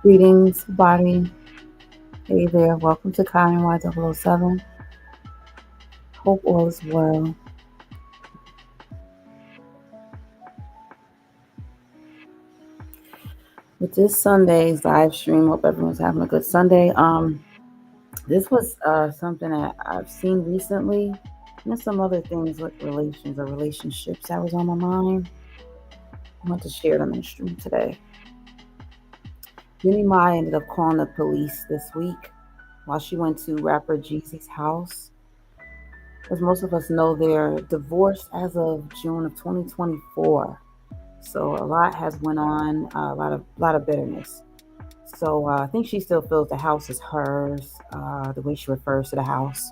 Greetings, body. Hey there. Welcome to Karen Y007. Hope all is well. With this Sunday's live stream, hope everyone's having a good Sunday. This was something that I've seen recently, and some other things with relations or relationships that was on my mind. I want to share them in the stream today. Jimmy Mai ended up calling the police this week while she went to rapper Jeezy's house. As most of us know, they're divorced as of June of 2024. So a lot has went on, a lot of bitterness. So I think she still feels the house is hers, the way she refers to the house,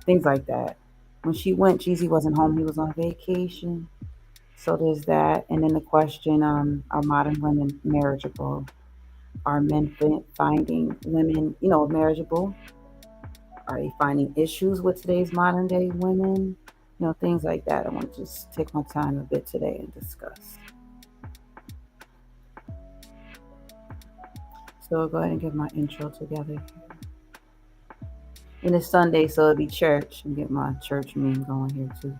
things like that. When she went, Jeezy wasn't home; he was on vacation. So there's that, and then the question: are modern women marriageable? Are men finding women, marriageable? Are they finding issues with today's modern day women? Things like that. I want to just take my time a bit today and discuss. So I'll go ahead and get my intro together. And it's Sunday, so it'll be church, and get my church meme going here too.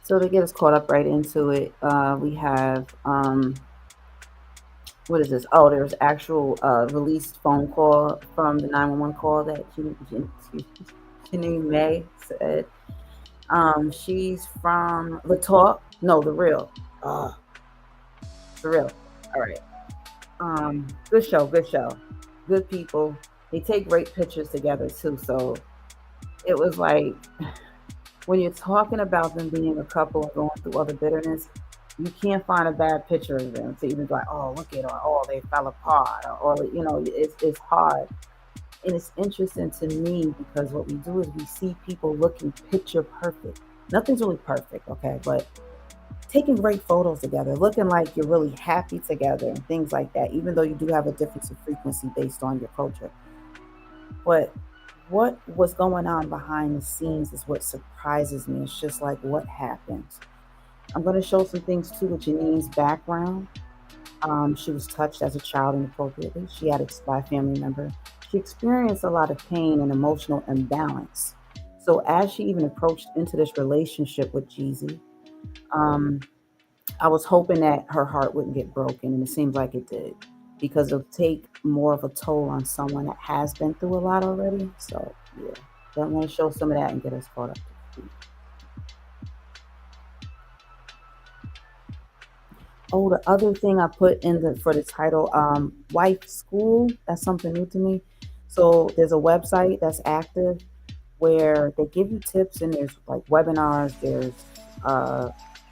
So to get us caught up right into it, we have what is this? Oh, there's actual released phone call from the 911 call that Janine May said. She's from The Talk. No, The Real. The Real. All right. Good show. Good people. They take great pictures together too. So it was like when you're talking about them being a couple and going through other bitterness, you can't find a bad picture of them to even be like, oh, look at, or oh, they fell apart, or it's hard. And it's interesting to me because what we do is we see people looking picture perfect. Nothing's really perfect, okay, but taking great photos together, looking like you're really happy together and things like that, even though you do have a difference of frequency based on your culture. But what was going on behind the scenes is what surprises me. It's just like what happens. I'm going to show some things too with Janine's background. She was touched as a child inappropriately. She had it by a family member. She experienced a lot of pain and emotional imbalance. So as she even approached into this relationship with Jeezy, I was hoping that her heart wouldn't get broken, and it seems like it did, because it'll take more of a toll on someone that has been through a lot already. So yeah, so I'm going to show some of that and get us caught up to speed. Oh, the other thing I put in for the title, Wife School. That's something new to me. So there's a website that's active where they give you tips, and there's like webinars. There's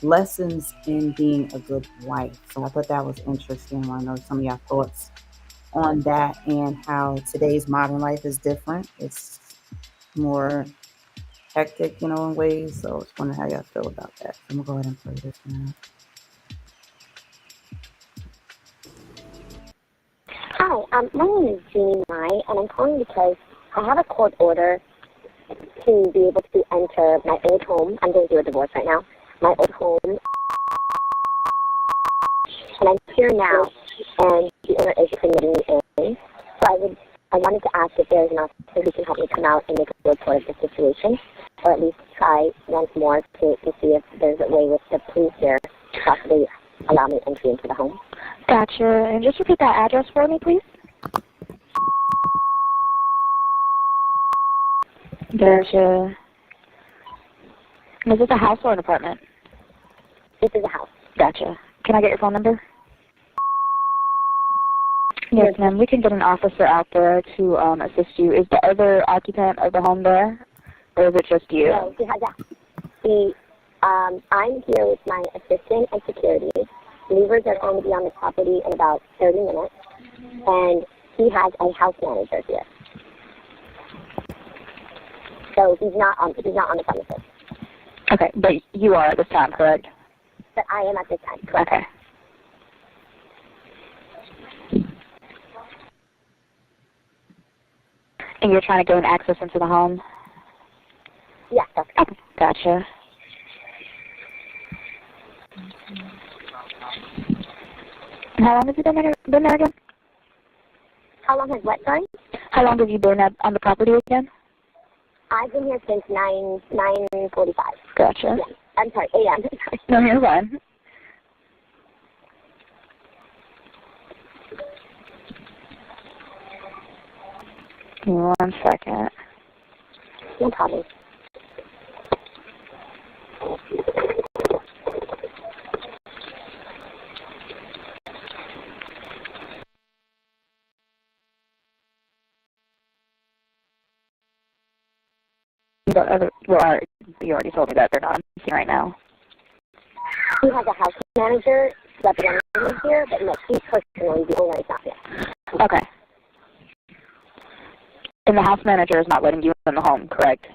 lessons in being a good wife. So I thought that was interesting. I know some of y'all thoughts on that and how today's modern life is different. It's more hectic, in ways. So I was wondering how y'all feel about that. So I'm gonna go ahead and play this now. Hi, my name is Jean Mai, and I'm calling because I have a court order to be able to enter my old home. I'm going through a divorce right now. My old home, and I'm here now, and the owner is permitting me in. So I wanted to ask if there's an officer who can help me come out and make a report of the situation, or at least try once more to see if there's a way with the police there to possibly allow me entry into the home. Gotcha. And just repeat that address for me, please. Gotcha. And is this a house or an apartment? This is a house. Gotcha. Can I get your phone number? Yes, ma'am. We can get an officer out there to assist you. Is the other occupant of the home there, or is it just you? No, he has that. I'm here with my assistant and security. Movers are going to be on the property in about 30 minutes, and he has a house manager here. So he's not on the premises. Okay, but you are at this time, correct? But I am at this time, correct? Okay. And you're trying to gain access into the home? Yes, that's correct. Okay, gotcha. And how long have you been there again? How long has what, sorry? How long have you been on the property again? I've been here since 9:45. Gotcha. Yeah. I'm sorry, a.m. Sorry. No, you're fine. Give me 1 second. No problem. You already told me that they're not missing right now. He has a house manager representing him here, but no, he's personally the owner is not here. Okay. And the house manager is not letting you in the home, correct?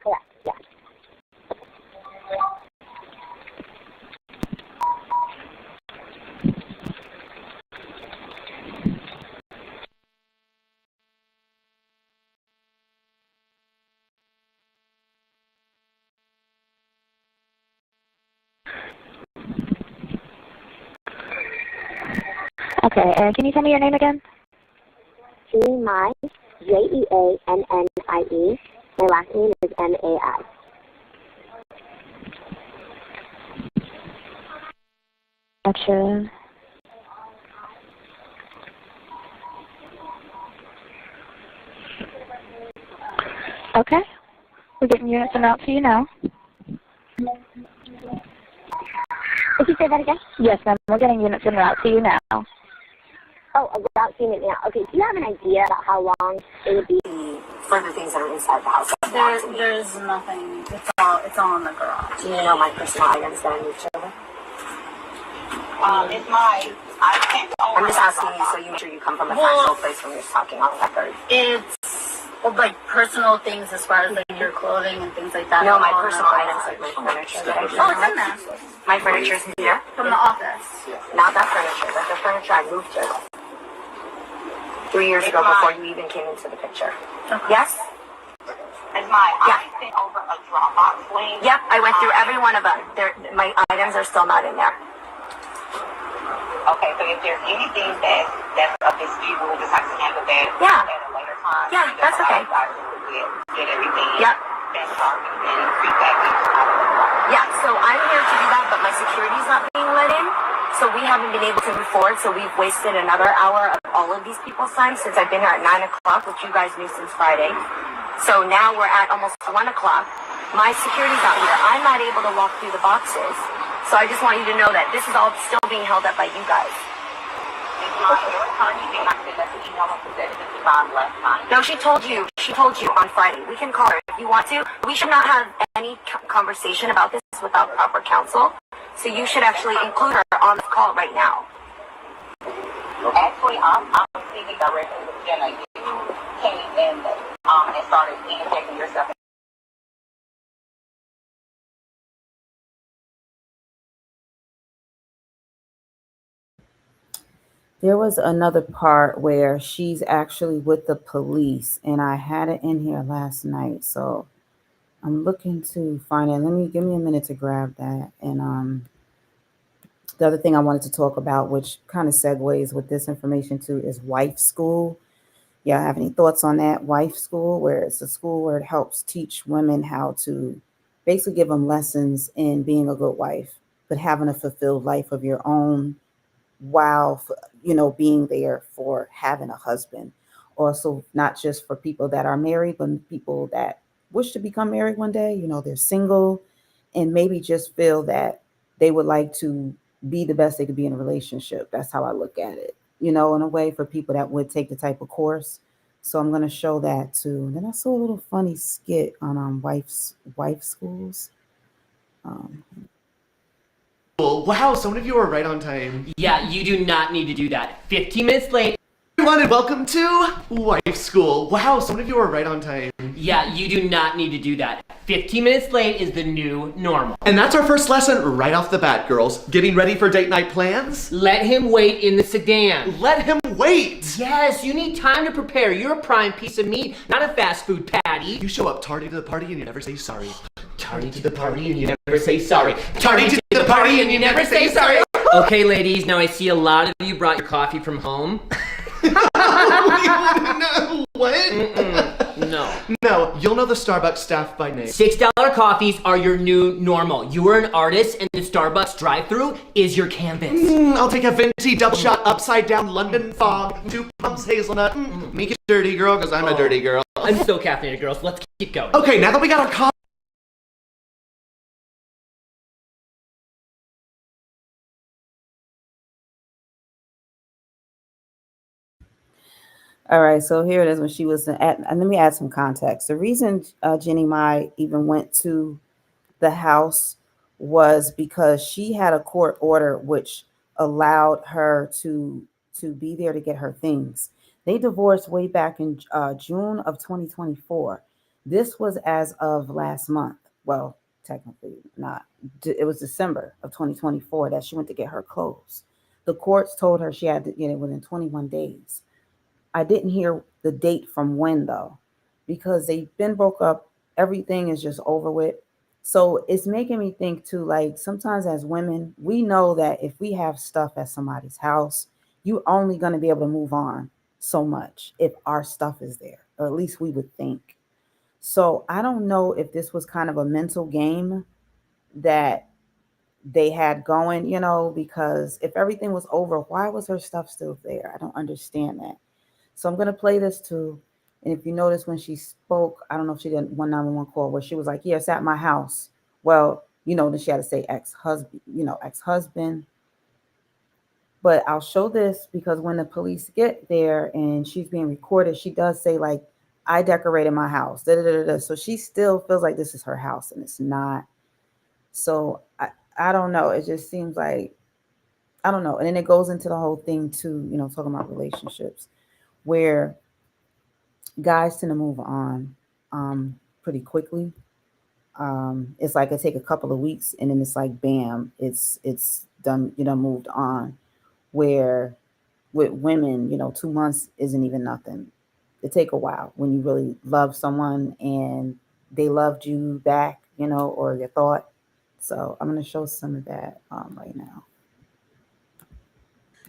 Correct, yes. Okay, and can you tell me your name again? Jeannie, Jeannie. My last name is Mai. Gotcha. Okay. We're getting units sent out to you now. Did you say that again? Yes, ma'am. We're getting units sent out to you now. Oh, about seeing it now. Okay, do you have an idea about how long it would be for the things that are inside the house? There's nothing. It's all in the garage. Do you know my personal items that I moved to? I'm just asking you so you make sure you come from a factual place when you're talking on record. It's like personal things as far as like your clothing and things like that. No, my personal items like my furniture. Oh, it's in there. My furniture's in here? From the office. Not that furniture, but the furniture I moved to 3 years ago before you even came into the picture. Okay. Yes? I sent over a Dropbox link. Yep, I went through every one of them. My items are still not in there. Okay, so if there's anything that's a dispute, we'll just have to handle that Yeah. at a later time. Yeah, that's okay. Get everything Yep. that's and prepackaged out of the box. Yeah, so I'm here to do that, but my security's not being let in. So we haven't been able to move forward, so we've wasted another hour of all of these people's time since I've been here at 9 o'clock, which you guys knew since Friday. So now we're at almost 1 o'clock. My security's out here. I'm not able to walk through the boxes. So I just want you to know that this is all still being held up by you guys. Every time you think I said that the email was presented to the bond last time. No, she told you on Friday. We can call her if you want to. We should not have any conversation about this without proper counsel. So you should actually include her on this call right now. Actually, I'm speaking directly with Jenna. You came in and started injecting yourself. There was another part where she's actually with the police, and I had it in here last night, so I'm looking to find it. Give me a minute to grab that. And the other thing I wanted to talk about, which kind of segues with this information too, is wife school. Y'all have any thoughts on that? Wife school, where it's a school where it helps teach women how to basically give them lessons in being a good wife, but having a fulfilled life of your own while, being there for having a husband. Also, not just for people that are married, but people that wish to become married one day. They're single and maybe just feel that they would like to be the best they could be in a relationship. That's how I look at it. in a way for people that would take the type of course. So I'm gonna show that too. And then I saw a little funny skit on wife schools. Um, Wow, so many of you are right on time. Yeah, you do not need to do that. 15 minutes late. Everyone, and welcome to Wife School. Wow, so many of you are right on time. Yeah, you do not need to do that. 15 minutes late is the new normal. And that's our first lesson right off the bat, girls. Getting ready for date night plans? Let him wait in the sedan. Let him wait! Yes, you need time to prepare. You're a prime piece of meat, not a fast food patty. You show up tardy to the party and you never say sorry. Tardy to the party and you never say sorry. Tardy to the party and you never say sorry. Okay, ladies, now I see a lot of you brought your coffee from home. What? No. No, you'll know the Starbucks staff by name. $6 coffees are your new normal. You are an artist and the Starbucks drive-thru is your canvas. I'll take a venti double shot upside down London fog, 2 pumps hazelnut. Make it dirty, girl, because I'm a dirty girl. I'm so caffeinated, girls. Let's keep going. Okay, now that we got our coffee. all right, so here it is when she was at, and let me add some context. The reason Jenny Mai even went to the house was because she had a court order which allowed her to be there to get her things. They divorced way back in June of 2024. This was as of last month. Well, technically not. It was December of 2024 that she went to get her clothes. The courts told her she had to get it within 21 days. I didn't hear the date from when though, because they've been broke up. Everything is just over with. So it's making me think too, like sometimes as women, we know that if we have stuff at somebody's house, you're only going to be able to move on so much if our stuff is there, or at least we would think. So I don't know if this was kind of a mental game that they had going, because if everything was over, why was her stuff still there? I don't understand that. So I'm going to play this too. And if you notice when she spoke, I don't know if she did 191 call where she was like, yeah, it's at my house. Well, then she had to say ex-husband. But I'll show this because when the police get there and she's being recorded, she does say like, I decorated my house. Da, da, da, da. So she still feels like this is her house and it's not. So I don't know. It just seems like, I don't know. And then it goes into the whole thing too, talking about relationships where guys tend to move on pretty quickly. It's like it take a couple of weeks and then it's like bam, it's done, moved on. Where with women, 2 months isn't even nothing. It take a while when you really love someone and they loved you back, or you thought. So I'm gonna show some of that right now.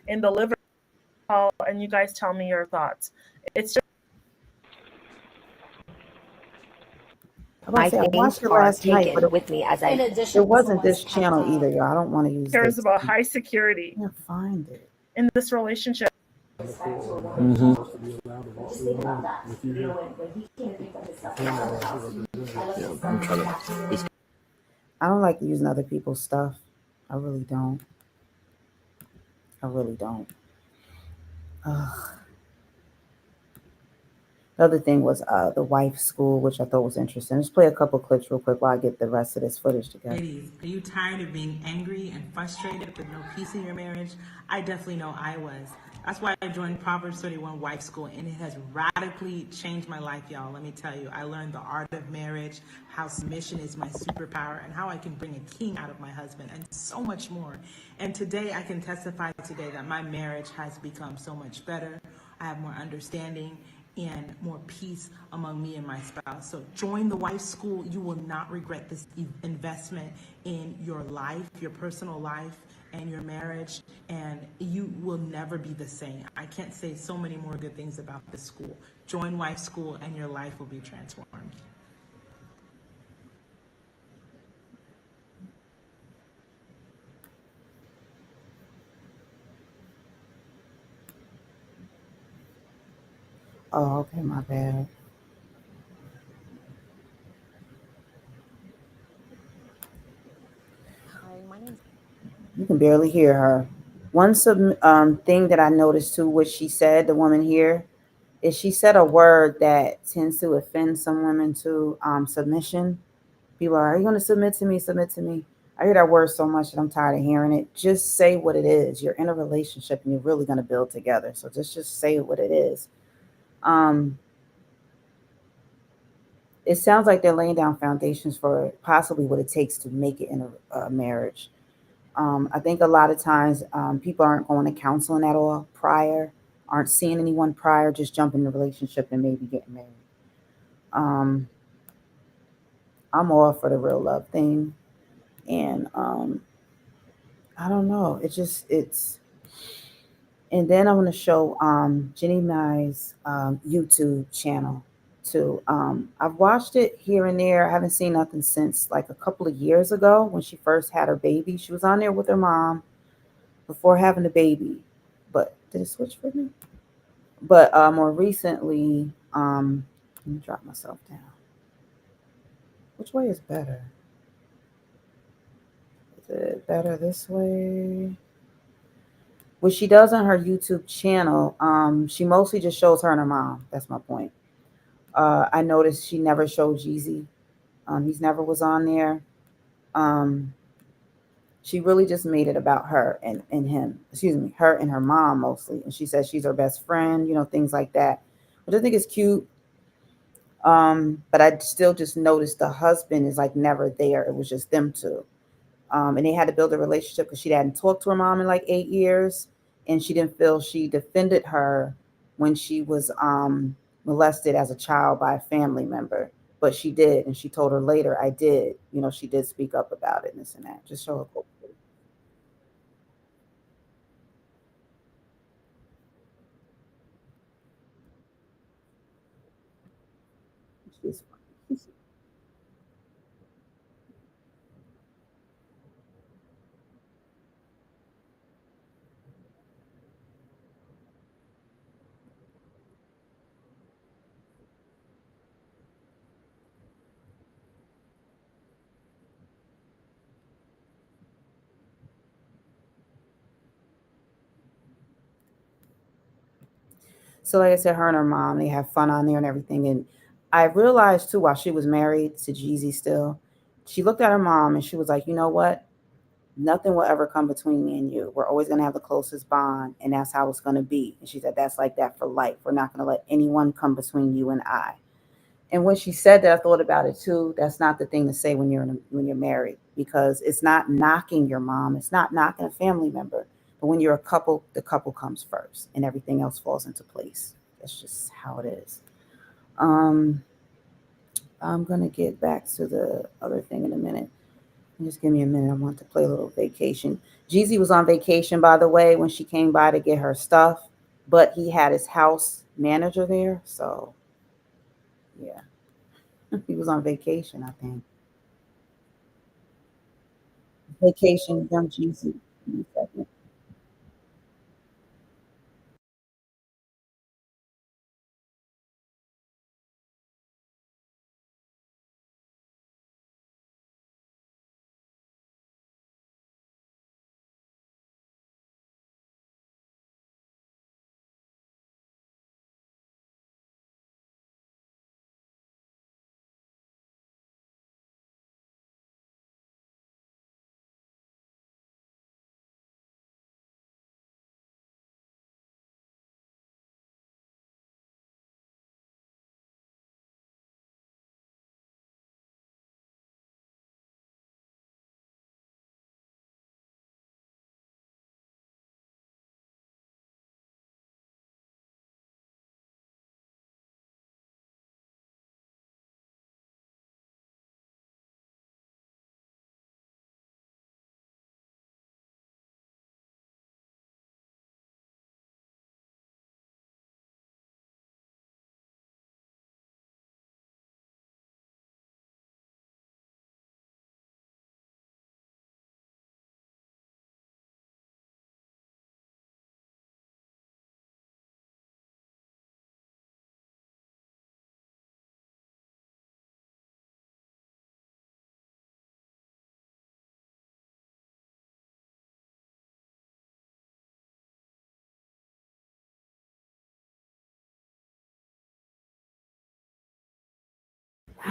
In the living room, and you guys tell me your thoughts. It's just I watched it last night, but with me as I. it wasn't this channel either, y'all. I don't want to use cares this. about high security I can't find it. in this relationship. I don't like using other people's stuff. I really don't. Ugh. The other thing was the wife school, which I thought was interesting. Let's play a couple clips real quick while I get the rest of this footage together. Ladies, are you tired of being angry and frustrated with no peace in your marriage? I definitely know I was. That's why I joined Proverbs 31 Wife School, and it has radically changed my life, y'all. Let me tell you, I learned the art of marriage, how submission is my superpower, and how I can bring a king out of my husband, and so much more. And today, I can testify today that my marriage has become so much better. I have more understanding and more peace among me and my spouse. So join the Wife School. You will not regret this investment in your life, your personal life, and your marriage, and you will never be the same. I can't say so many more good things about this school. Join Wife School and your life will be transformed. Oh, okay, my bad. Hi, my name's. You can barely hear her. Thing that I noticed too, what she said, the woman here, is she said a word that tends to offend some women too. Submission. People are you going to submit to me? Submit to me. I hear that word so much that I'm tired of hearing it. Just say what it is. You're in a relationship and you're really going to build together. So just say what it is. Um, it sounds like they're laying down foundations for possibly what it takes to make it in a marriage. I think a lot of times people aren't going to counseling at all prior, aren't seeing anyone prior, just jump in the relationship and maybe getting married. Um, I'm all for the real love thing, and I don't know. It's. And then I want to show Jenny Mai's YouTube channel too. I've watched it here and there. I haven't seen nothing since like a couple of years ago when she first had her baby. She was on there with her mom before having the baby. But did it switch for me? But more recently, let me drop myself down. Which way is better? Is it better this way? What she does on her YouTube channel, she mostly just shows her and her mom. That's my point. I noticed she never showed Jeezy. He's never was on there. Um, she really just made it about her and him. Excuse me, her and her mom mostly. And she says she's her best friend, things like that. Which I think is cute. But I still just noticed the husband is like never there. It was just them two. And they had to build a relationship because she hadn't talked to her mom in like 8 years, and she didn't feel she defended her when she was molested as a child by a family member. But she did, and she told her later, "I did." She did speak up about it and this and that. Just show her. She's So, like I said, her and her mom, they have fun on there and everything. And I realized too, while she was married to Jeezy still, she looked at her mom and she was like, you know what? Nothing will ever come between me and you. We're always going to have the closest bond, and that's how it's going to be. And she said, that's like that for life. We're not going to let anyone come between you and I. And when she said that, I thought about it too. That's not the thing to say when you're married, because it's not knocking your mom. It's not knocking a family member. But when you're a couple, the couple comes first, and everything else falls into place. That's just how it is. Um, I'm gonna get back to the other thing in a minute. Just give me a minute. I want to play a little vacation. Jeezy was on vacation, by the way, when she came by to get her stuff, but he had his house manager there. So, yeah, he was on vacation, I think. Vacation, young Jeezy. Give me a second.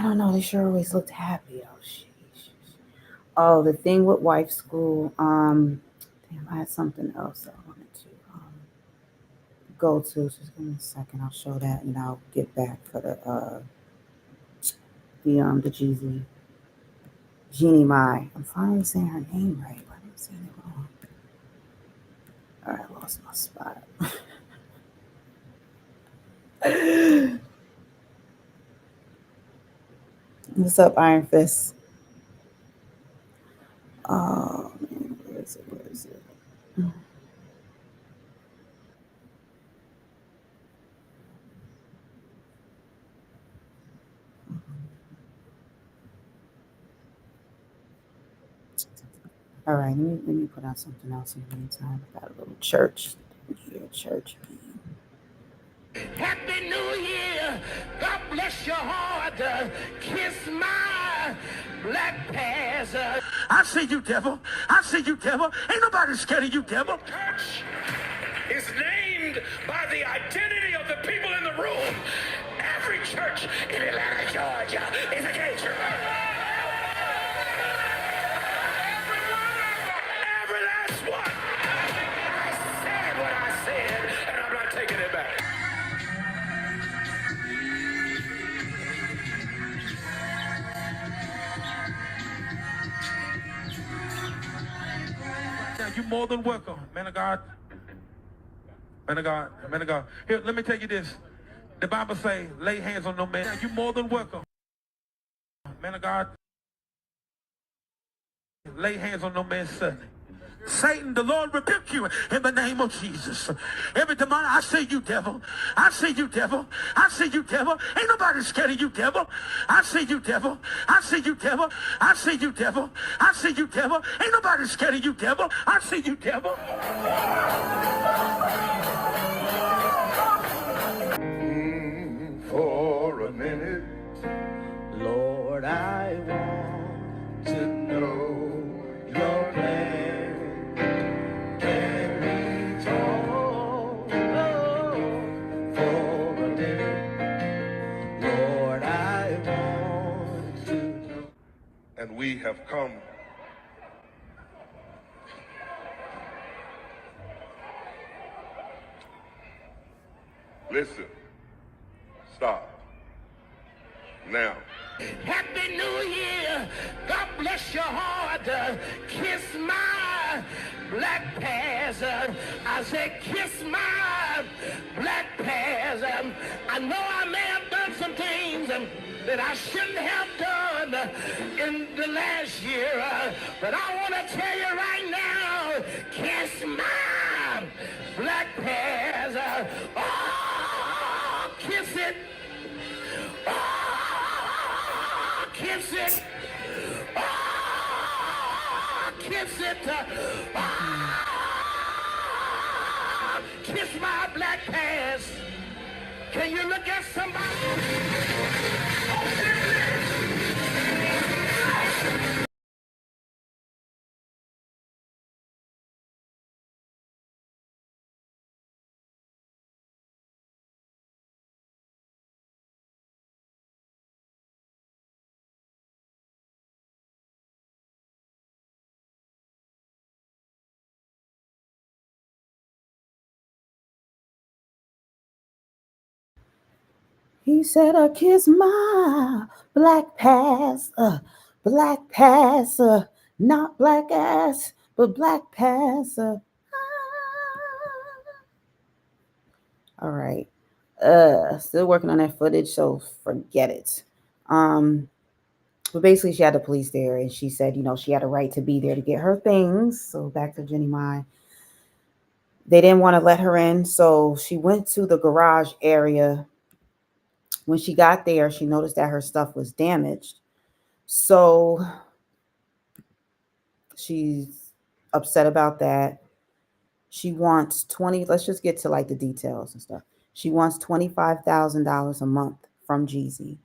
I don't know. They sure always looked happy. Oh, sheesh. Oh, the thing with wife school. Damn, I had something else I wanted to go to. Just give me a second. I'll show that, and I'll get back for the Jeezy Jeannie Mai. I'm finally saying her name right. Why am I saying it wrong? All right, I lost my spot. What's up, Iron Fist? Oh man, where is it? Where is it? All right, let me put on something else in the meantime. I got a little church here, church. Happy New Year. God bless your heart. Kiss my black pants. I see you, devil. I see you, devil. Ain't nobody scared of you, devil. Church is named by the identity of the people in the room. Every church in Atlanta, Georgia is a gay church. Every last one. I said what I said, and I'm not taking it back. You're more than welcome, man of God. Man of God, man of God. Here, let me tell you this. The Bible say, lay hands on no man. You're more than welcome, man of God. Lay hands on no man's son. Satan, the Lord rebuke you in the name of Jesus. Every demon, I see you, devil. I see you, devil. I see you, devil. Ain't nobody scared of you, devil. I see you, devil. I see you, devil. I see you, devil. I see you, devil. Ain't nobody scared of you, devil. I see you, devil. For a minute, Lord, I want to know your plan. Can we talk for a minute? Lord, I want to know. And we have come listen. Stop. Now. Happy New Year. God bless your heart. Kiss my black pants. I said kiss my black pants. I know I may have done some things that I shouldn't have done in the last year. But I want to tell you right now, kiss my black pants. Oh, kiss it. Oh, kiss it. Oh, kiss it. Oh, kiss my black pants. Can you look at somebody? He said, kiss my black pass, not black ass, but black pass. All right. Still working on that footage, so forget it. But basically, she had the police there, and she said, she had a right to be there to get her things. So back to Jenny Mai. They didn't want to let her in, so she went to the garage area. When she got there, she noticed that her stuff was damaged. So she's upset about that. She wants 20, let's just get to like the details and stuff. She wants $25,000 a month from Jeezy.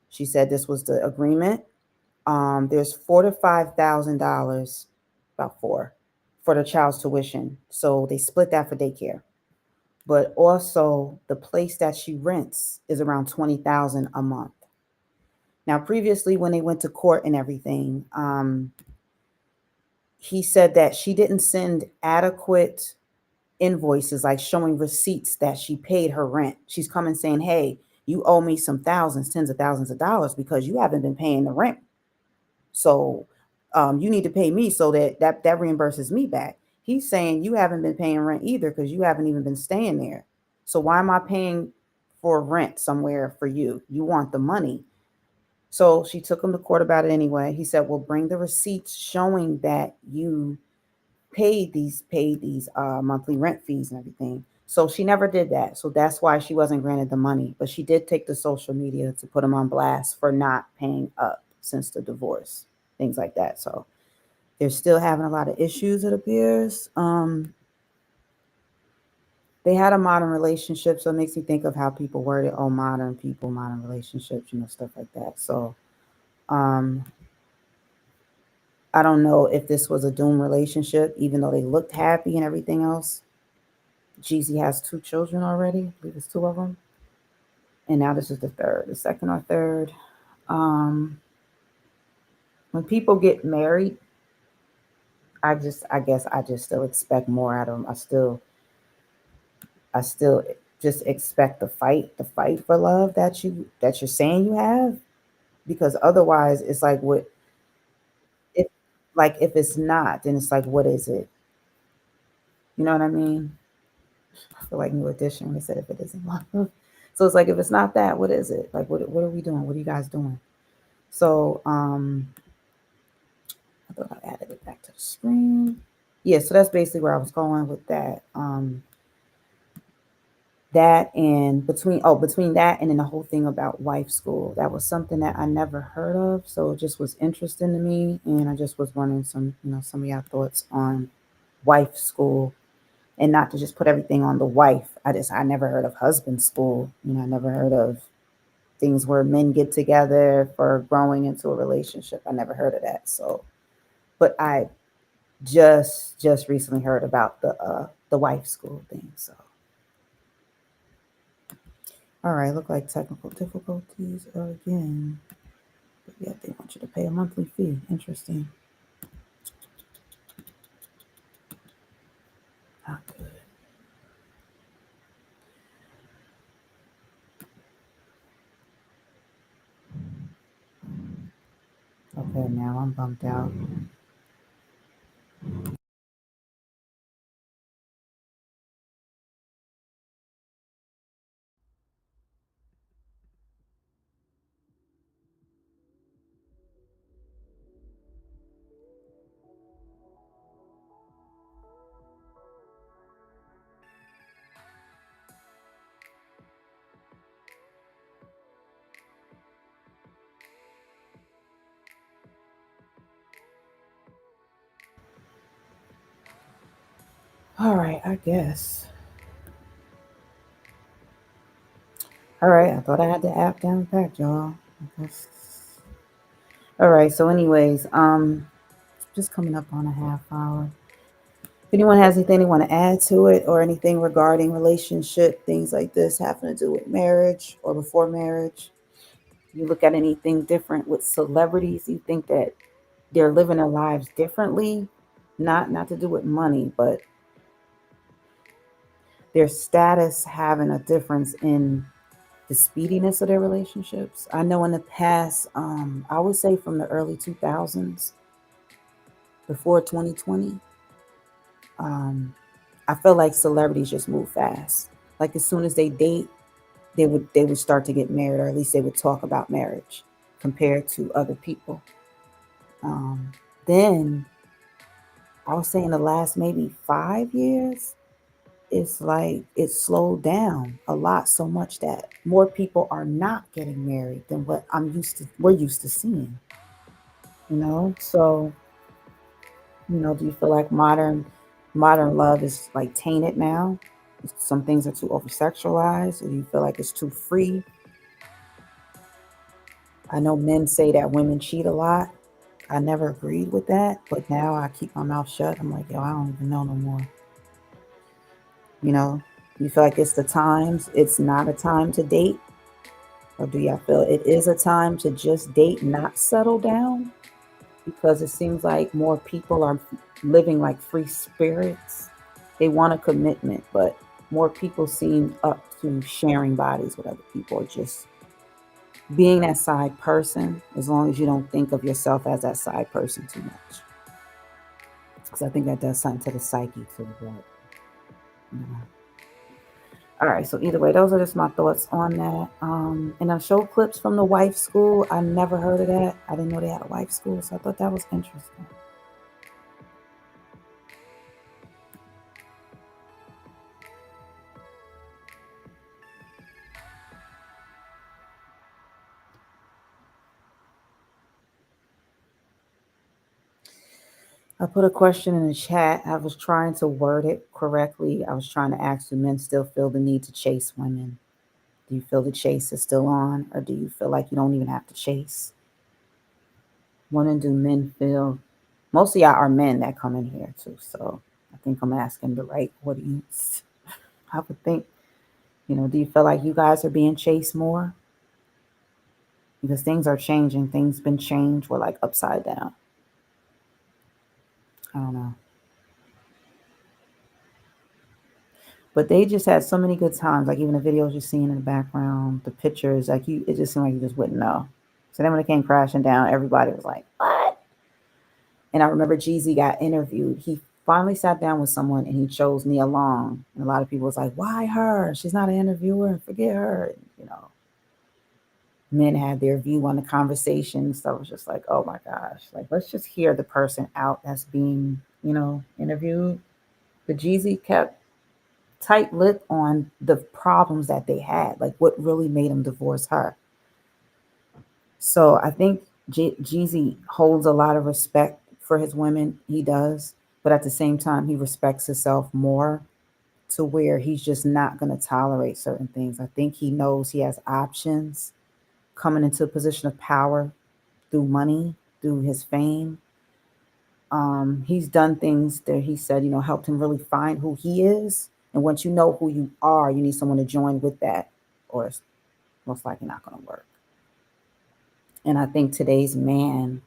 She said this was the agreement. There's $4,000 to $5,000, about four, for the child's tuition. So they split that for daycare. But also the place that she rents is around $20,000 a month. Now, previously, when they went to court and everything, he said that she didn't send adequate invoices, like showing receipts that she paid her rent. She's coming saying, hey, you owe me some thousands, tens of thousands of dollars because you haven't been paying the rent. So you need to pay me so that reimburses me back. He's saying you haven't been paying rent either because you haven't even been staying there. So why am I paying for rent somewhere for you? You want the money. So she took him to court about it anyway. He said, well, bring the receipts showing that you paid these monthly rent fees and everything. So she never did that. So that's why she wasn't granted the money. But she did take the social media to put him on blast for not paying up since the divorce, things like that. So they're still having a lot of issues, it appears. They had a modern relationship, so it makes me think of how people word it, oh, modern people, modern relationships, stuff like that. So um, I don't know if this was a doomed relationship, even though they looked happy and everything else. Jeezy has 2 children already. I believe it's 2 of them. And now this is the second or third. When people get married, I guess I just still expect more out of them. I still just expect the fight for love that you're saying you have, because otherwise it's like, what if, like, if it's not, then it's like, what is it? You know what I mean? I feel like New Edition when they said if it isn't love. So it's like, if it's not that, what is it? Like, what are we doing? What are you guys doing? So I thought I added it back to the screen. Yeah, so that's basically where I was going with that. That and between that and then the whole thing about wife school, that was something that I never heard of. So it just was interesting to me, and I just was wondering some of y'all thoughts on wife school, and not to just put everything on the wife. I never heard of husband school. I never heard of things where men get together for growing into a relationship. I never heard of that. So, but I just recently heard about the wife school thing. So, all right, look like technical difficulties again. But yeah, they want you to pay a monthly fee. Interesting. Not good. Okay, now I'm bumped out. All right, I guess. All right, I thought I had the app down pat, y'all. I guess. All right, so anyways, just coming up on a half hour. If anyone has anything they want to add to it, or anything regarding relationship, things like this having to do with marriage or before marriage, you look at anything different with celebrities, you think that they're living their lives differently, not to do with money, but their status having a difference in the speediness of their relationships. I know in the past, I would say from the early 2000s, before 2020, I feel like celebrities just move fast. Like as soon as they date, they would start to get married, or at least they would talk about marriage compared to other people. Um, then I would say in the last maybe 5 years, it's like it slowed down a lot, so much that more people are not getting married than what we're used to seeing. So do you feel like modern love is like tainted now? Some things are too over sexualized, or do you feel like it's too free? I know men say that women cheat a lot. I never agreed with that, but now I keep my mouth shut. I'm like, yo, I don't even know no more. You know, you feel like it's the times, it's not a time to date. Or do y'all feel it is a time to just date, not settle down? Because it seems like more people are living like free spirits. They want a commitment, but more people seem up to sharing bodies with other people, or just being that side person, as long as you don't think of yourself as that side person too much. Because I think that does something to the psyche too. But, you know. All right, so either way, those are just my thoughts on that. And I show clips from the wife school. I never heard of that. I didn't know they had a wife school, so I thought that was interesting. I put a question in the chat. I was trying to word it correctly. I was trying to ask, do men still feel the need to chase women? Do you feel the chase is still on, or do you feel like you don't even have to chase? When do men feel? Most of y'all are men that come in here too, so I think I'm asking the right audience. I would think, do you feel like you guys are being chased more? Because things are changing. Things been changed. We're like upside down. I don't know. But they just had so many good times. Like even the videos you're seeing in the background, the pictures, like it just seemed like you just wouldn't know. So then when it came crashing down, everybody was like, "What?" And I remember Jeezy got interviewed. He finally sat down with someone and he chose Nia Long. And a lot of people was like, "Why her? She's not an interviewer, and forget her." Men had their view on the conversation. So it was just like, oh my gosh, like let's just hear the person out that's being, interviewed. But Jeezy kept tight lip on the problems that they had, like what really made him divorce her. So I think Jeezy holds a lot of respect for his women. He does. But at the same time, he respects himself more, to where he's just not going to tolerate certain things. I think he knows he has options coming into a position of power through money, through his fame. He's done things that he said, helped him really find who he is. And once you know who you are, you need someone to join with that, or it's most likely not going to work. And I think today's man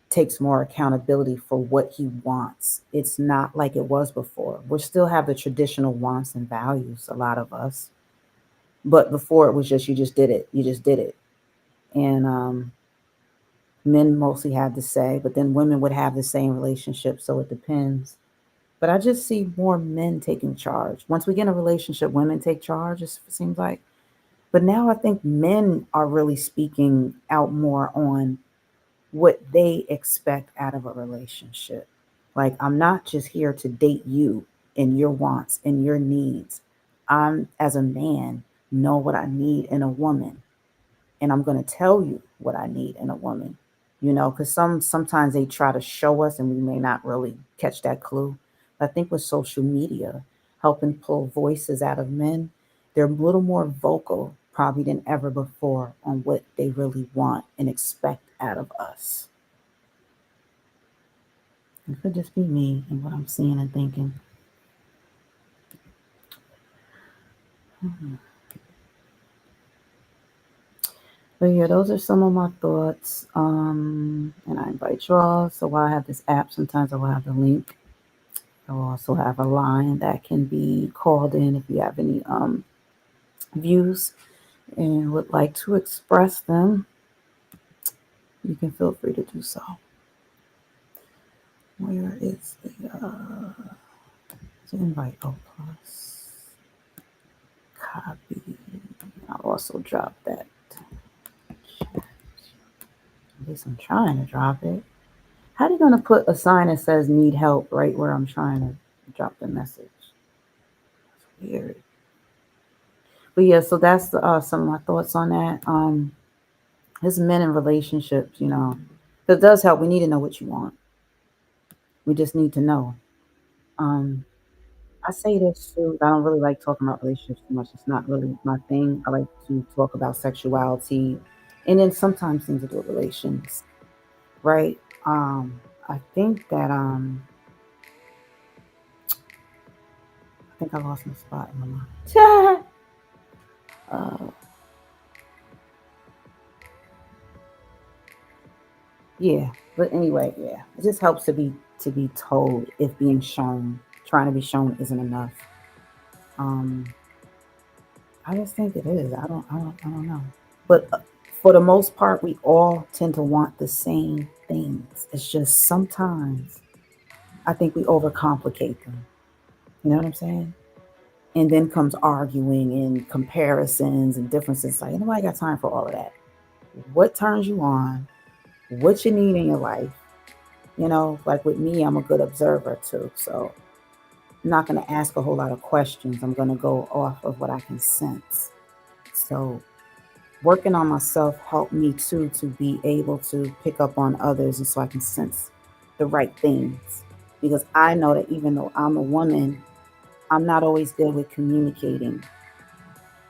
takes more accountability for what he wants. It's not like it was before. We still have the traditional wants and values, a lot of us. But before it was just, you just did it. You just did it. And men mostly had to say, but then women would have the same relationship. So it depends. But I just see more men taking charge. Once we get in a relationship, women take charge, it seems like. But now I think men are really speaking out more on what they expect out of a relationship. Like, I'm not just here to date you and your wants and your needs. I'm, as a man, know what I need in a woman, and I'm going to tell you what I need in a woman. Because sometimes they try to show us, and we may not really catch that clue. I think with social media helping pull voices out of men, they're a little more vocal probably than ever before on what they really want and expect out of us. It could just be me and what I'm seeing and thinking. But yeah, those are some of my thoughts. And I invite you all. So while I have this app, sometimes I will have the link. I will also have a line that can be called in if you have any views and would like to express them. You can feel free to do so. Where is the invite? Oh, plus copy. I'll also drop that. At least I'm trying to drop it. How are you going to put a sign that says need help right where I'm trying to drop the message? It's weird. But yeah, so that's some of my thoughts on that. As men in relationships, it does help. We need to know what you want. We just need to know. Um, I say this too. I don't really like talking about relationships too much. It's not really my thing. I like to talk about sexuality, and then sometimes things to do with relations, right? I think that I think I lost my spot in my mind. Yeah. But anyway, yeah. It just helps to be told if being shown, trying to be shown isn't enough. Um, I just think it is. I don't know. But for the most part, we all tend to want the same things. It's just sometimes I think we overcomplicate them. You know what I'm saying? And then comes arguing and comparisons and differences. Like, nobody got time for all of that. What turns you on? What you need in your life? Like with me, I'm a good observer too. So I'm not going to ask a whole lot of questions. I'm going to go off of what I can sense. So working on myself helped me too to be able to pick up on others and so I can sense the right things. Because I know that even though I'm a woman, I'm not always good with communicating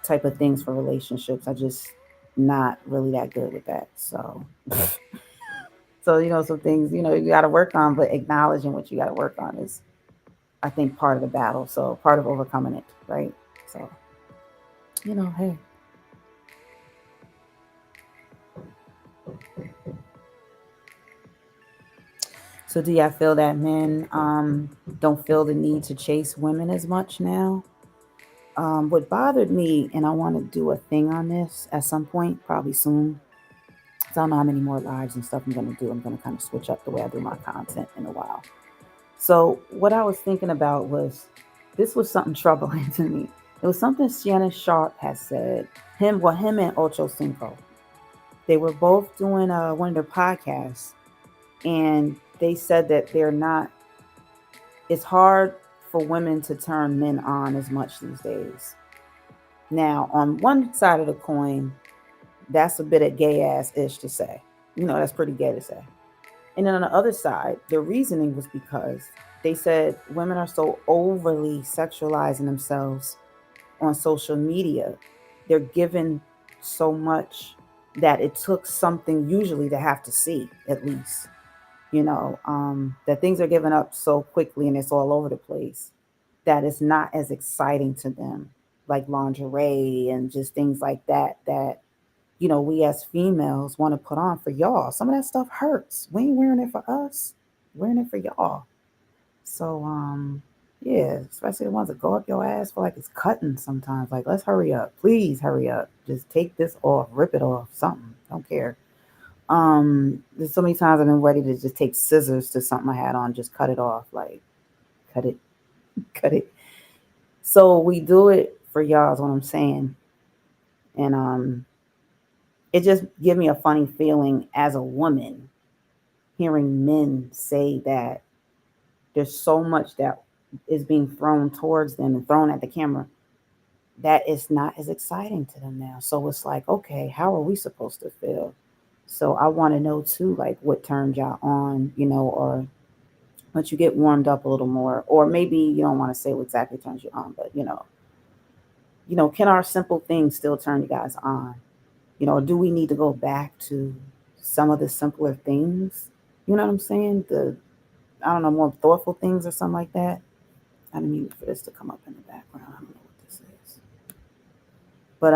type of things for relationships. I just not really that good with that. So some things, you got to work on, but acknowledging what you got to work on is, I think, part of the battle. So part of overcoming it, right? So, hey. So do y'all feel that men don't feel the need to chase women as much now? What bothered me, and I want to do a thing on this at some point, probably soon. 'Cause I don't know how many more lives and stuff I'm going to do. I'm going to kind of switch up the way I do my content in a while. So what I was thinking about was, this was something troubling to me. It was something Shannon Sharp has said. Him and Ocho Cinco. They were both doing one of their podcasts, and they said that they're not. It's hard for women to turn men on as much these days. Now, on one side of the coin, that's a bit of gay ass ish to say. That's pretty gay to say. And then on the other side, their reasoning was because they said women are so overly sexualizing themselves on social media. They're given so much that it took something usually to have to see, at least. That things are given up so quickly and it's all over the place that it's not as exciting to them, like lingerie and just things like that we as females want to put on for y'all. Some of that stuff hurts. We ain't wearing it for us. We're wearing it for y'all. So yeah, especially the ones that go up your ass for like it's cutting sometimes. Like, let's hurry up. Please hurry up. Just take this off, rip it off, something. Don't care. There's so many times I've been ready to just take scissors to something I had on, just cut it off. Like, cut it, cut it. So we do it for y'all is what I'm saying. And it just give me a funny feeling as a woman hearing men say that there's so much that is being thrown towards them and thrown at the camera that it's not as exciting to them now. So it's like, okay, how are we supposed to feel? So I want to know too, like what turns y'all on, or once you get warmed up a little more, or maybe you don't want to say what exactly turns you on, but can our simple things still turn you guys on? Do we need to go back to some of the simpler things? You know what I'm saying? I don't know, more thoughtful things or something like that. I didn't mean for this to come up in the background. I don't know what this is. But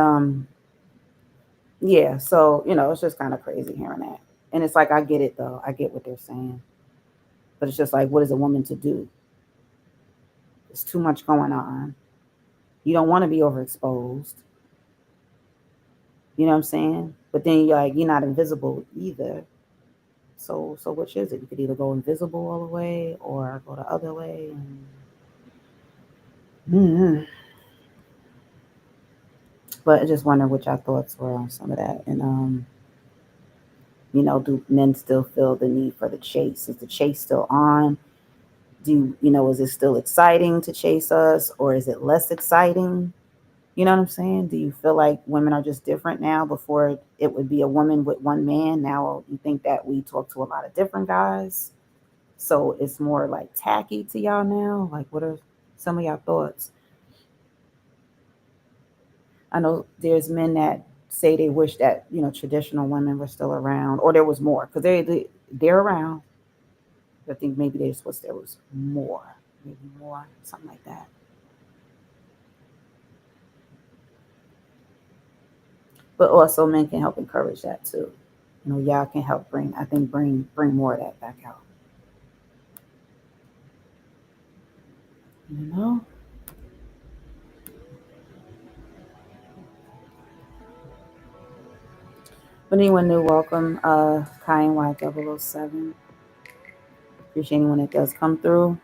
yeah, so it's just kind of crazy hearing that. And it's like, I get it though. I get what they're saying. But it's just like, what is a woman to do? There's too much going on. You don't want to be overexposed. You know what I'm saying? But then you're not invisible either. So which is it? You could either go invisible all the way or go the other way. Mm-hmm. But I just wonder what your thoughts were on some of that. And do men still feel the need for the chase? Is the chase still on? Is it still exciting to chase us, or is it less exciting? You know what I'm saying? Do you feel like women are just different now? Before it would be a woman with one man. Now you think that we talk to a lot of different guys. So it's more like tacky to y'all now? Like, what are some of y'all thoughts? I know there's men that say they wish that, traditional women were still around, or there was more, because they're around. I think maybe they just wish there was more, maybe more, something like that. But also men can help encourage that too. Y'all can help bring more of that back out. You know? But anyone new, welcome. Kai and Y007. Appreciate anyone that does come through.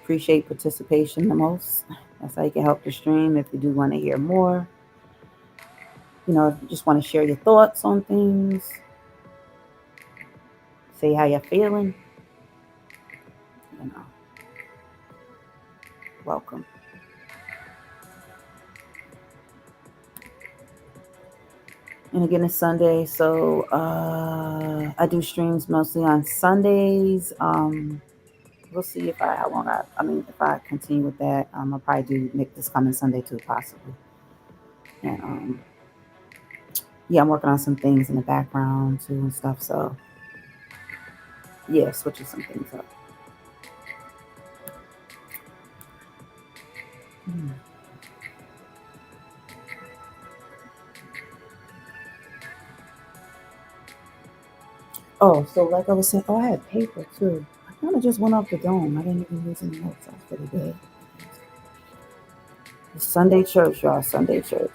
Appreciate participation the most. That's how you can help the stream if you do want to hear more. If you just want to share your thoughts on things, say how you're feeling, welcome. And again, it's Sunday, so I do streams mostly on Sundays. We'll see if if I continue with that. I'll probably do Nick this coming Sunday too, possibly. And yeah, I'm working on some things in the background too and stuff. So yeah, switching some things up. Oh, so like I was saying, I had paper too. I kind of just went off the dome. I didn't even use any notes. That's pretty good. Sunday church, y'all. Sunday church.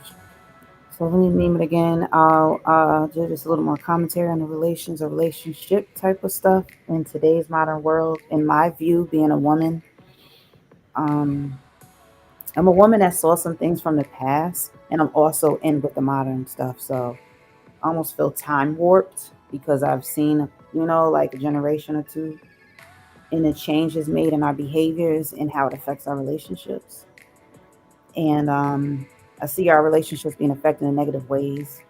So let me name it again. I'll do just a little more commentary on the relationship type of stuff in today's modern world. In my view, being a woman, I'm a woman that saw some things from the past, and I'm also in with the modern stuff. So I almost feel time warped because I've seen, like a generation or two, and the changes made in our behaviors and how it affects our relationships. And I see our relationships being affected in negative ways.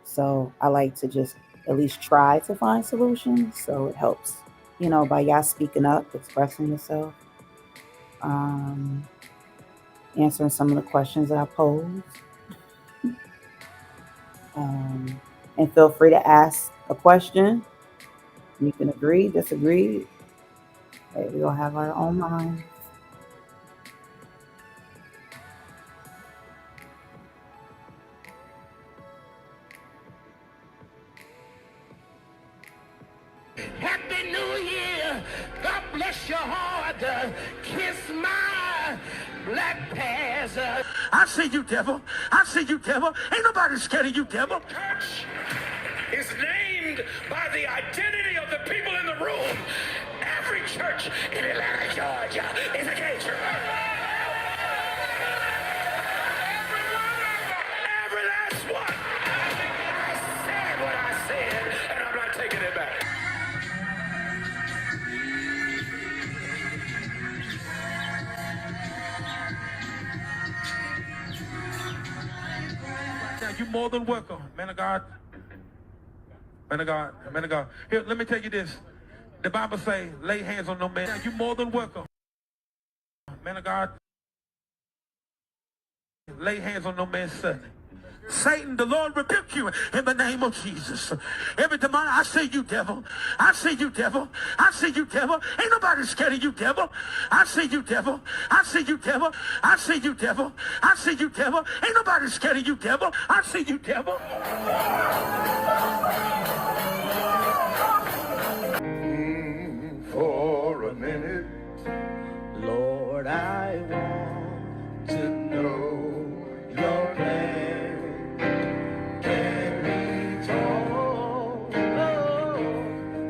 So I like to just at least try to find solutions. So it helps, by y'all speaking up, expressing yourself, answering some of the questions that I pose. And feel free to ask a question. You can agree, disagree. Hey, we all have our own minds. Happy New Year. God bless your heart. Kiss my black pants. I see you, devil. I see you, devil. Ain't nobody scared of you, devil. Church is named by the identity of the people in the room. Every church in Atlanta, Georgia is a gay church. Every last one. I said what I said, and I'm not taking it back. Now, you're more than welcome, man of God. Man of God, man of God. Here, let me tell you this. The Bible say, lay hands on no man. Now, you're more than welcome, man of God. Lay hands on no man's son. Satan, the Lord rebuke you in the name of Jesus. Every demon, I see you, devil. I see you, devil. I see you, devil. Ain't nobody scared of you, devil. I see you, devil. I see you, devil. I see you, devil. I see you, devil. Ain't nobody scared of you, devil. I see you, devil. For a minute, Lord, I want to know your plan. Can we talk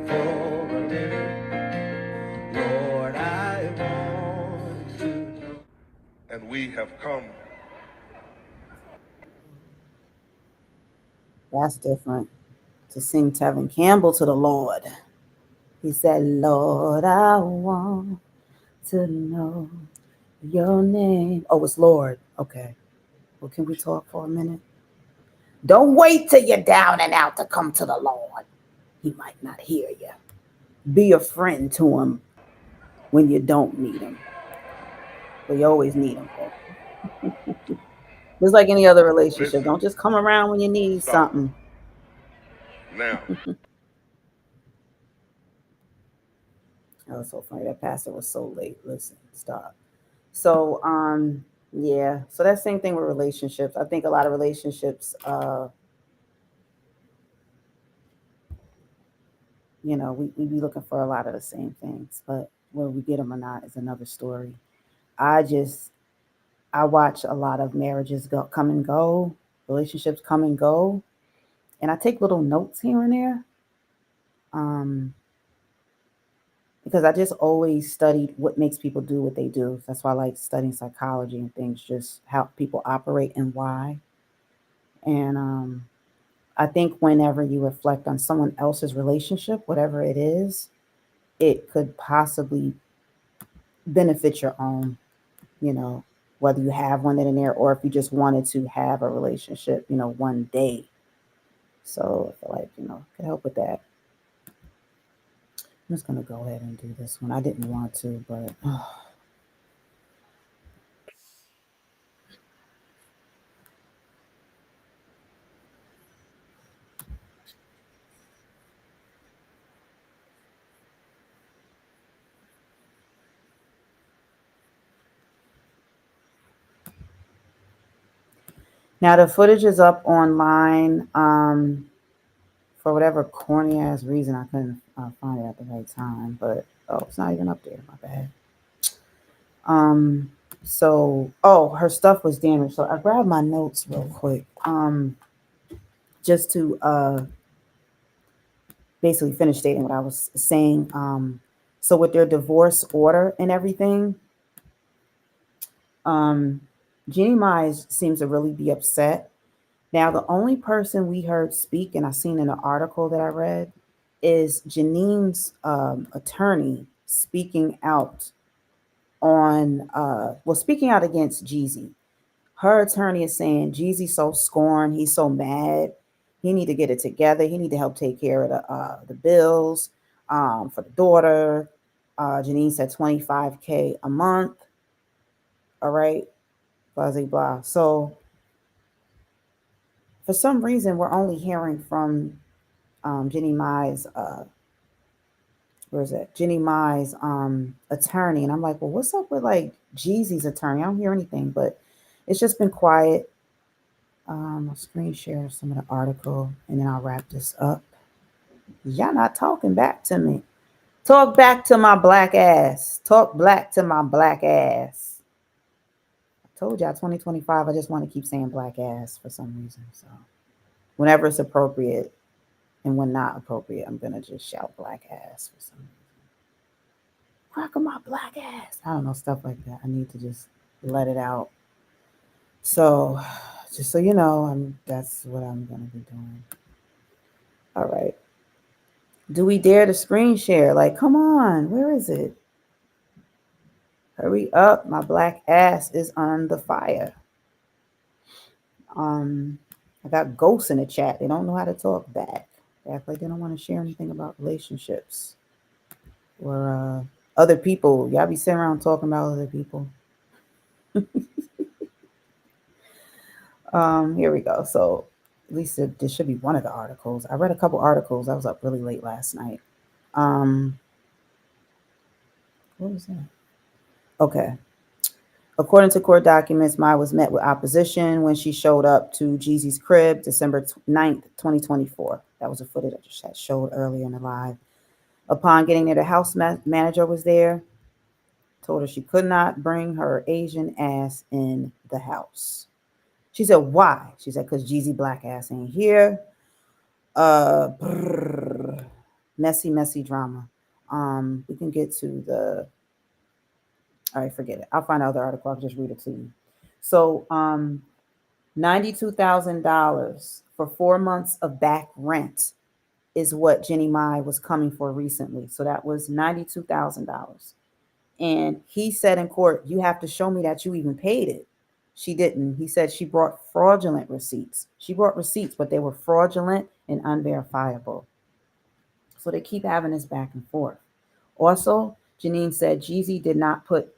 for a minute? Lord, I want to know. And we have come. That's different. To sing Tevin Campbell to the Lord. He said, Lord, I want to know your name. Oh, it's Lord. Okay. Well, can we talk for a minute? Don't wait till you're down and out to come to the Lord. He might not hear you. Be a friend to him when you don't need him. But you always need him. Just like any other relationship. Listen. Don't just come around when you need something. Now. That was so funny. That pastor was so late. Listen, stop. So, yeah. So that same thing with relationships. I think a lot of relationships, we be looking for a lot of the same things, but whether we get them or not is another story. I just I watch a lot of marriages come and go, relationships come and go, and I take little notes here and there. Um, because I just always studied what makes people do what they do. That's why I like studying psychology and things, just how people operate and why. And I think whenever you reflect on someone else's relationship, whatever it is, it could possibly benefit your own, you know, whether you have one in there or if you just wanted to have a relationship, one day. So I feel like, could help with that. I'm just going to go ahead and do this one. I didn't want to, but now the footage is up online. For whatever corny ass reason, I couldn't find it at the right time. But oh, it's not even up there. My bad. Um, so her stuff was damaged. So I grabbed my notes real quick. Just to basically finish stating what I was saying. So with their divorce order and everything, um, Jeannie Mize seems to really be upset. Now, the only person we heard speak, and I seen in an article that I read, is Janine's attorney speaking out speaking out against Jeezy. Her attorney is saying Jeezy's so scorned, he's so mad, he need to get it together. He need to help take care of the bills for the daughter. Janine said 25K a month. All right, blah blah blah. So for some reason, we're only hearing from Jenny Mai's where is it? Jenny Mai's attorney, and I'm like, well, what's up with like Jeezy's attorney? I don't hear anything, but it's just been quiet. I'll screen share some of the article, and then I'll wrap this up. Y'all not talking back to me. Talk back to my black ass. Talk black to my black ass. I told y'all 2025. I just want to keep saying black ass for some reason. So whenever it's appropriate, and when not appropriate, I'm gonna just shout black ass for some reason. Rock my black ass. I don't know, stuff like that. I need to just let it out. So, just so you know, that's what I'm gonna be doing. All right. Do we dare to screen share? Like, come on, where is it? Hurry up, my black ass is on the fire. I got ghosts in the chat. They don't know how to talk back. They act like they don't want to share anything about relationships or other people. Y'all be sitting around talking about other people. Here we go. So at least this should be one of the articles. I read a couple articles. I was up really late last night. What was that? Okay. According to court documents, Mai was met with opposition when she showed up to Jeezy's crib December 9th, 2024. That was a footage I just had showed earlier in the live. Upon getting there, the house manager was there, told her she could not bring her Asian ass in the house. She said, why? She said, because Jeezy black ass ain't here. Messy drama. We can get to the all right, forget it. I'll find out the article. I'll just read it to you. So, $92,000 for 4 months of back rent is what Jenny Mai was coming for recently. So that was $92,000. And he said in court, you have to show me that you even paid it. She didn't. He said she brought fraudulent receipts. She brought receipts, but they were fraudulent and unverifiable. So they keep having this back and forth. Also, Janine said Jeezy did not put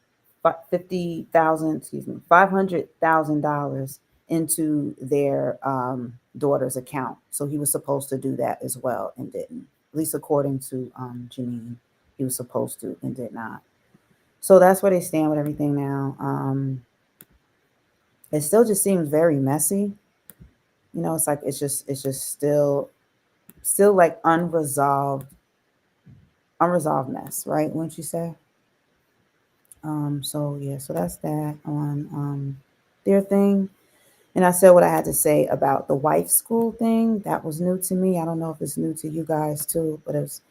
$500,000 into their daughter's account. So he was supposed to do that as well and didn't. At least according to Janine, he was supposed to and did not. So that's where they stand with everything now. It still just seems very messy. It's like it's just still like unresolved unresolved mess, right? Wouldn't you say? So yeah, so that's that on their thing. And I said what I had to say about the wife school thing. That was new to me. I don't know if it's new to you guys too, but it was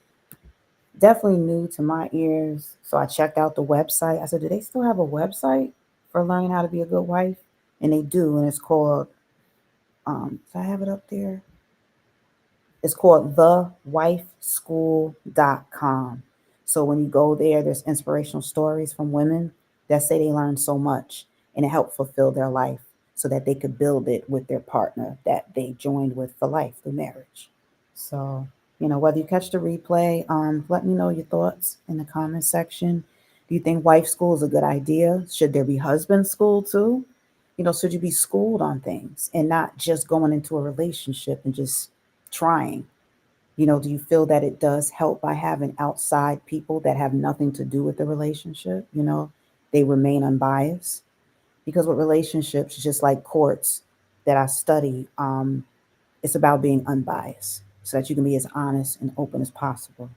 definitely new to my ears. So I checked out the website. I said, do they still have a website for learning how to be a good wife? And they do, and it's called do I have it up there? It's called thewifeschool.com. So when you go there, there's inspirational stories from women that say they learned so much and it helped fulfill their life so that they could build it with their partner that they joined with for life through marriage. So, whether you catch the replay, let me know your thoughts in the comment section. Do you think wife school is a good idea? Should there be husband school too? Should you be schooled on things and not just going into a relationship and just trying? Do you feel that it does help by having outside people that have nothing to do with the relationship? They remain unbiased. Because with relationships, just like courts that I study, it's about being unbiased so that you can be as honest and open as possible.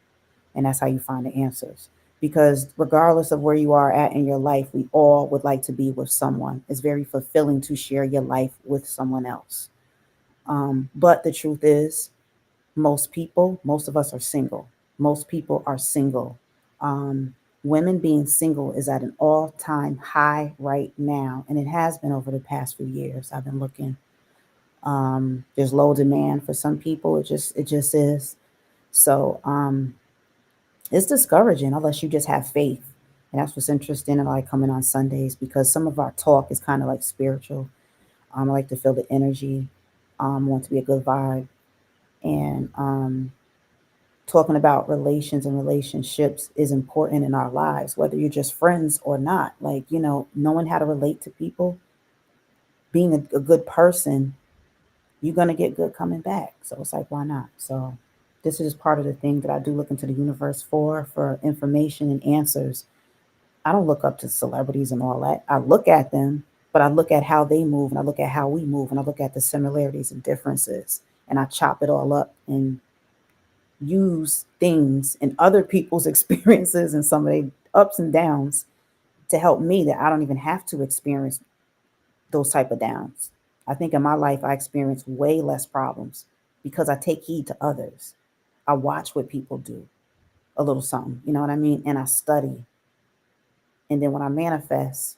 And that's how you find the answers. Because regardless of where you are at in your life, we all would like to be with someone. It's very fulfilling to share your life with someone else. But the truth is, most of us are single. Most people are single. Women being single is at an all-time high right now, and it has been over the past few years. I've been looking. There's low demand for some people. It just is. So it's discouraging unless you just have faith. And that's what's interesting. And I like coming on Sundays because some of our talk is kind of like spiritual. I like to feel the energy. Want to be a good vibe. And talking about relations and relationships is important in our lives, whether you're just friends or not. Like, knowing how to relate to people, being a good person, you're going to get good coming back. So it's like, why not? So this is part of the thing that I do look into the universe for information and answers. I don't look up to celebrities and all that. I look at them, but I look at how they move and I look at how we move and I look at the similarities and differences and I chop it all up and use things and other people's experiences and some of their ups and downs to help me that I don't even have to experience those type of downs. I think in my life I experience way less problems because I take heed to others. I watch what people do, a little something, you know what I mean? And I study. And then when I manifest,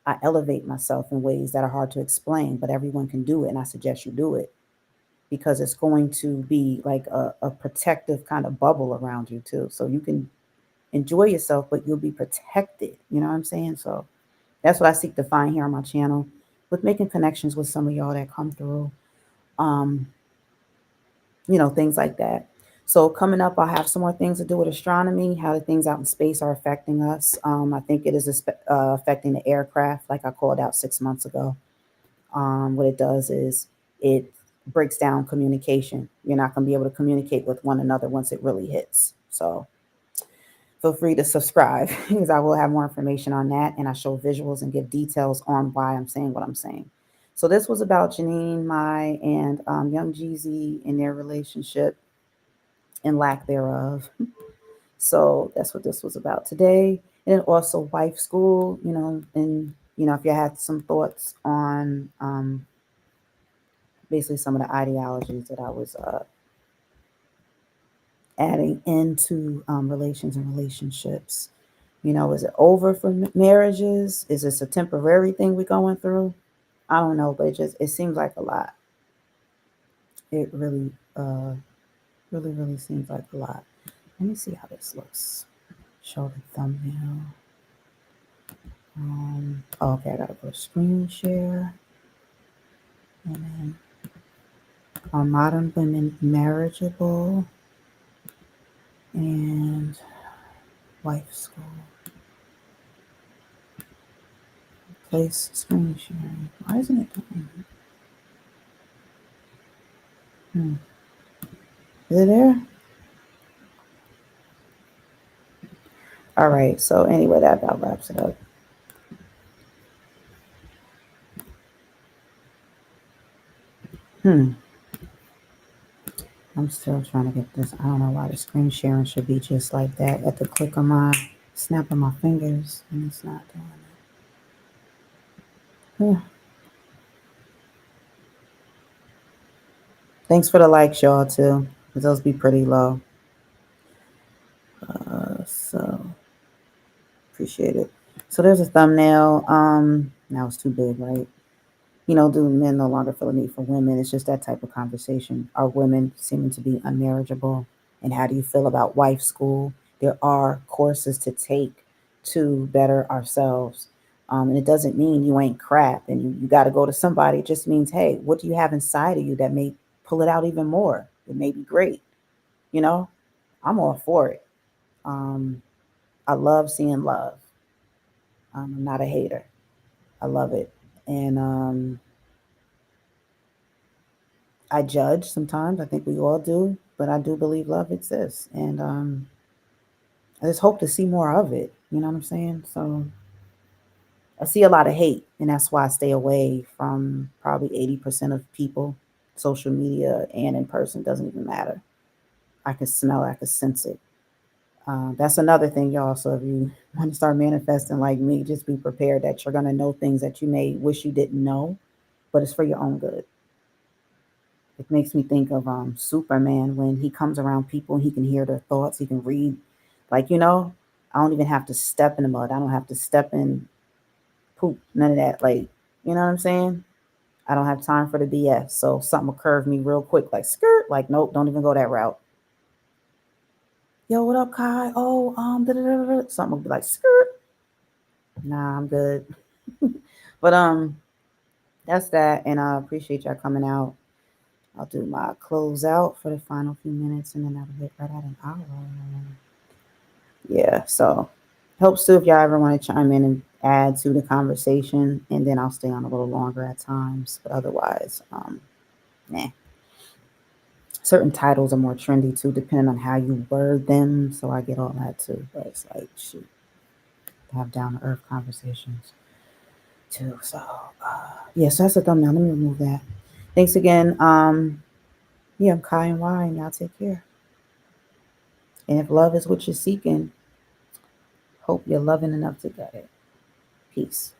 I elevate myself in ways that are hard to explain, but everyone can do it. And I suggest you do it because it's going to be like a protective kind of bubble around you too. So you can enjoy yourself, but you'll be protected. You know what I'm saying? So that's what I seek to find here on my channel with making connections with some of y'all that come through, um, things like that. So coming up, I'll have some more things to do with astronomy, how the things out in space are affecting us. I think it is affecting the aircraft, like I called out 6 months ago. What it does is it breaks down communication. You're not going to be able to communicate with one another once it really hits. So feel free to subscribe because I will have more information on that. And I show visuals and give details on why I'm saying what I'm saying. So this was about Janine, Mai, and Young Jeezy and their relationship and lack thereof. So that's what this was about today. And then also wife school, and if you had some thoughts on basically some of the ideologies that I was adding into relations and relationships. Is it over for marriages? Is this a temporary thing we're going through? I don't know, but it seems like a lot. It really, really seems like a lot. Let me see how this looks. Show the thumbnail. Okay, I gotta go to screen share. And then Are Modern Women Marriageable? And Wife School. Place screen sharing. Why isn't it doing it? Is it there? All right. So anyway, that about wraps it up. I'm still trying to get this. I don't know why the screen sharing should be just like that at the click of my snap of my fingers, and it's not doing it. Thanks for the likes, y'all, too. 'Cause those be pretty low. So appreciate it. So there's a thumbnail. Now it's too big, right? Do men no longer feel a need for women? It's just that type of conversation. Are women seeming to be unmarriageable? And how do you feel about wife school? There are courses to take to better ourselves. And it doesn't mean you ain't crap and you got to go to somebody. It just means, hey, what do you have inside of you that may pull it out even more? It may be great. You know, I'm all for it. Um, I love seeing love. I'm not a hater. I love it. And I judge sometimes. I think we all do, but I do believe love exists, and I just hope to see more of it. You know what I'm saying? So I see a lot of hate, and that's why I stay away from probably 80% of people. Social media and in person doesn't even matter. I can smell it, I can sense it. That's another thing, y'all. So if you want to start manifesting like me, just be prepared that you're gonna know things that you may wish you didn't know, but it's for your own good. It makes me think of Superman when he comes around people and he can hear their thoughts. He can read, like I don't even have to step in the mud. I don't have to step in poop. None of that. Like you know what I'm saying? I don't have time for the BS. So something will curve me real quick, like skirt. Like nope, don't even go that route. Yo, what up, Kai? Oh, da-da-da-da-da. Something will be like skirt. Nah, I'm good. But that's that, and I appreciate y'all coming out. I'll do my close out for the final few minutes, and then I'll hit right at an hour. Yeah, so helps too if y'all ever want to chime in and add to the conversation, and then I'll stay on a little longer at times. But otherwise, nah. Certain titles are more trendy too, depending on how you word them. So I get all that too. But it's like shoot, have down to earth conversations too. So yeah, so that's a thumbnail. Let me remove that. Thanks again. Yeah, I'm Kai and Y, and y'all take care. And if love is what you're seeking, hope you're loving enough to get it. Peace.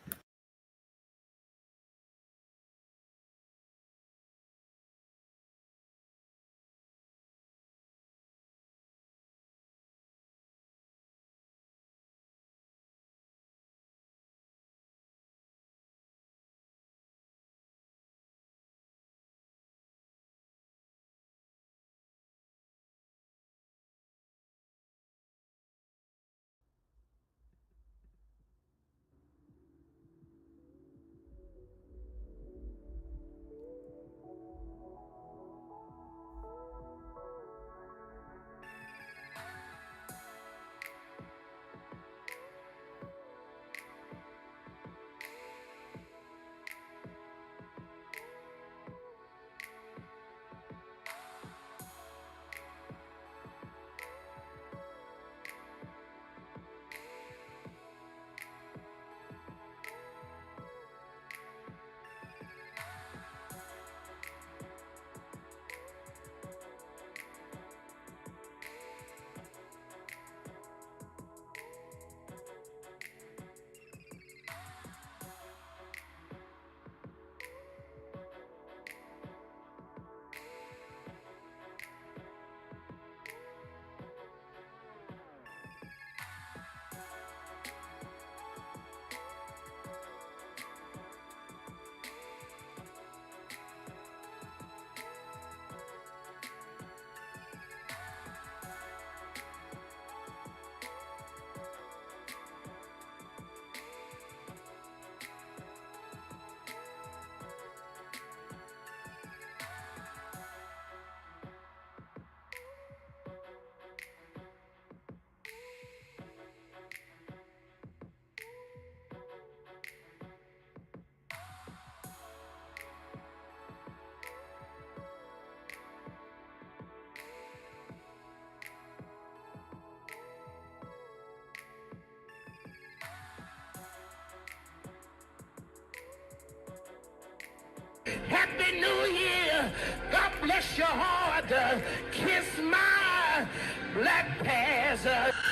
bless your heart. Kiss my black pants.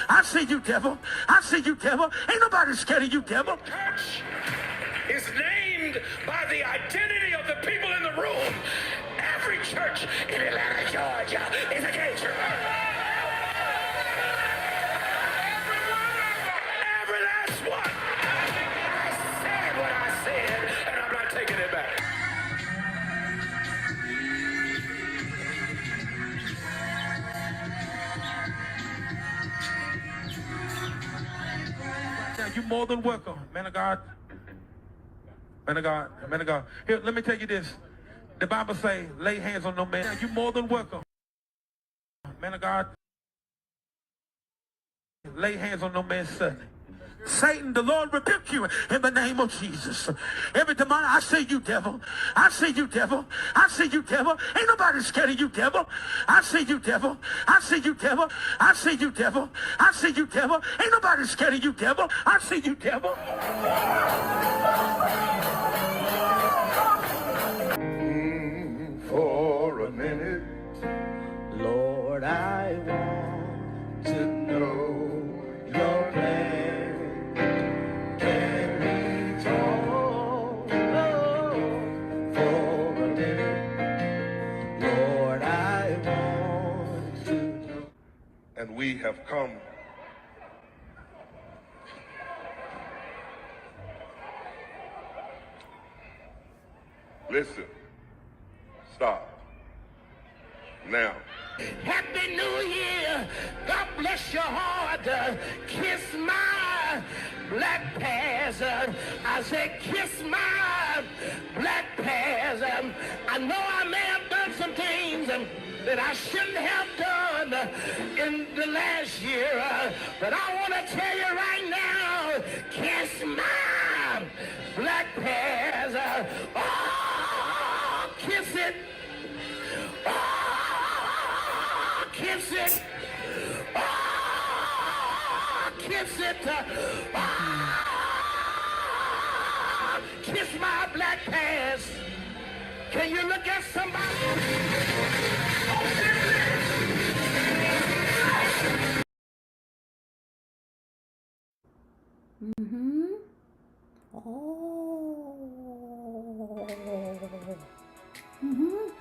I see you, devil. I see you, devil. Ain't nobody scared of you, devil. Church is named by the identity of the people in the room. Every church in Atlanta, Georgia is a gay church. Every last one. I said what I said, and I'm not taking it back. Now, you're more than welcome, man of God. Man of God, man of God. Here, let me tell you this. The Bible say, lay hands on no man. Now, you're more than welcome, man of God. Lay hands on no man's son. Satan, the Lord rebuke you in the name of Jesus. Every demon, I see you, devil. I see you, devil. I see you, devil. Ain't nobody scared of you, devil. I see you, devil. I see you, devil. I see you, devil. I see you, devil. Ain't nobody scared of you, devil. I see you, devil. For a minute, Lord, I want to know your plan. Can we talk for a minute? Lord, I want to know. And we have come listen. Stop. Now. Happy New Year. God bless your heart. Kiss my black pants. I said kiss my black pants. I know I may have done some things that I shouldn't have done in the last year. But I want to tell you right now, kiss my black pants. Oh, kiss it. Oh, kiss it. Oh, kiss it. Oh, kiss my black pants. Can you look at somebody? Mm-hmm. Oh. Mm-hmm.